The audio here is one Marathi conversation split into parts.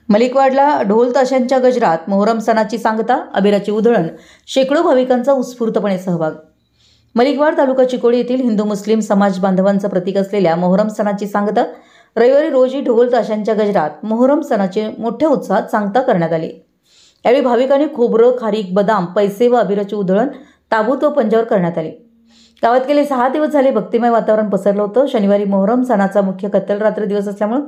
मलिकवाडला ढोल ताशांच्या गजरात मोहरम सणाची सांगता, अबीराची उधळण, शेकडो भाविकांचा उत्स्फूर्तपणे सहभाग। मलिकवाड तालुका चिकोडी येथील हिंदू मुस्लिम समाज बांधवांचं प्रतीक असलेल्या मोहरम सणाची सांगता रविवारी रोजी ढोल ताशांच्या गजरात मोहरम सणाची मोठ्या उत्साहात सांगता करण्यात आली। यावेळी भाविकांनी खोबरं, खारीक, बदाम, पैसे व अबीराची उधळण ताबूत व पंजावर करण्यात आली। गावात गेले 6 दिवस झाले भक्तिमय वातावरण पसरलं होतं। शनिवारी मोहरम सणाचा मुख्य कत्तल रात्री दिवस असल्यामुळे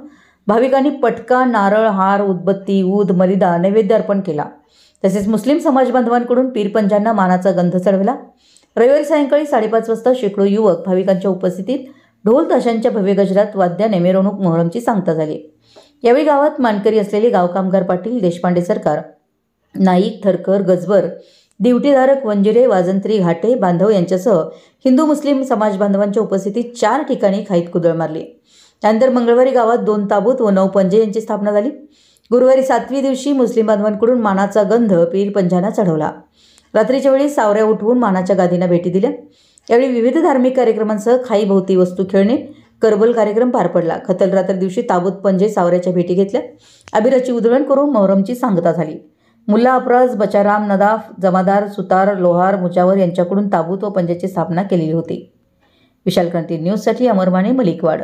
भाविकांनी पटका, नारळ, हार, उदबत्ती, ऊद, मलिदा नैवेद्य अर्पण केला। तसेच मुस्लिम समाज बांधवांकडून पीरपंजांना मानाचा गंध चढवला। रविवारी सायंकाळी 5:30 वाजता शेकडो युवक भाविकांच्या उपस्थितीत ढोल ताशांच्या भव्य गजरात वाद्याने मिरवणूक मोहरमची सांगता झाली। यावेळी गावात मानकरी असलेले गाव कामगार पाटील, देशपांडे सरकार, नाईक, थरकर, गजबर, दिवटीधारक, वंजिरे, वाजंत्री, घाटे, बांधव यांच्यासह हिंदू मुस्लिम समाज बांधवांच्या उपस्थितीत 4 ठिकाणी खाईत कुदळ मारली। त्यानंतर मंगळवारी गावात 2 ताबूत व 9 पंजे यांची स्थापना झाली। गुरुवारी 7वी दिवशी मुस्लिम बांधवांकडून मानाचा गंध पीर पंजांना चढवला। रात्रीच्या वेळी सावऱ्या उठवून मानाच्या गादींना भेटी दिल्या। यावेळी विविध धार्मिक कार्यक्रमांसह खाई भोवती वस्तू खेळणे, करबल कार्यक्रम पार पडला। खतल रात्री दिवशी ताबूत पंजे सावऱ्याच्या भेटी घेतल्या। अबीराची उधळण करून मोहरमची सांगता झाली। मुल्ला अफराज, बचाराम, नदाफ, जमादार, सुतार, लोहार, मुजावर यांच्याकडून ताबूत व पंजेची स्थापना केलेली होती। विशाल क्रांती न्यूजसाठी अमर माने, मलिकवाड।